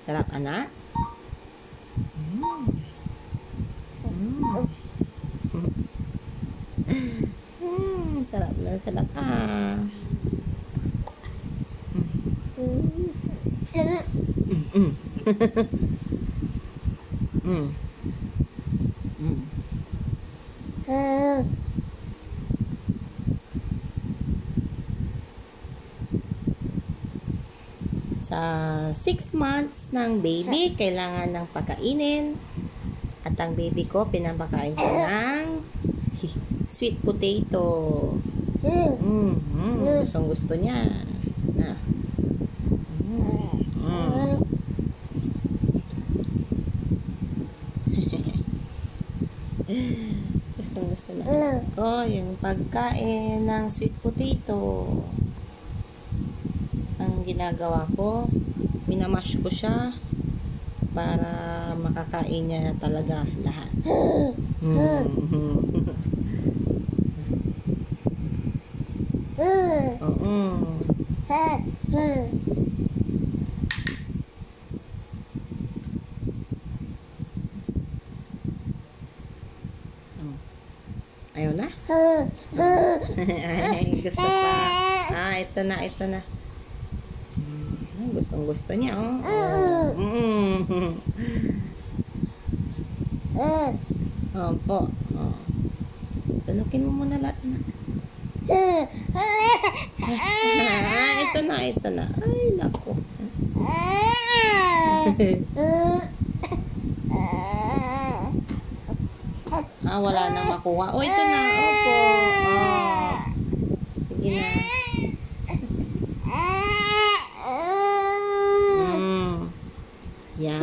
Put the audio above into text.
Sarap, anak? Sarap na, sarap. Sa 6 months ng baby, kailangan ng pakainin. At ang baby ko, pinapakain ko ng sweet potato. Gustong gusto niya. Gustong gusto na ko yung pagkain ng sweet potato. Ang ginagawa ko, minamash ko siya para makakain niya talaga lahat. Ayaw na? Ay, gusto pa. Ito na, ito na. Gustong gusto niya, Opo. Tunukin mo muna lahat na. Ito na, ito na. Ay, naku. Wala nang makuha. Ito na. Opo. Sige na. Yan.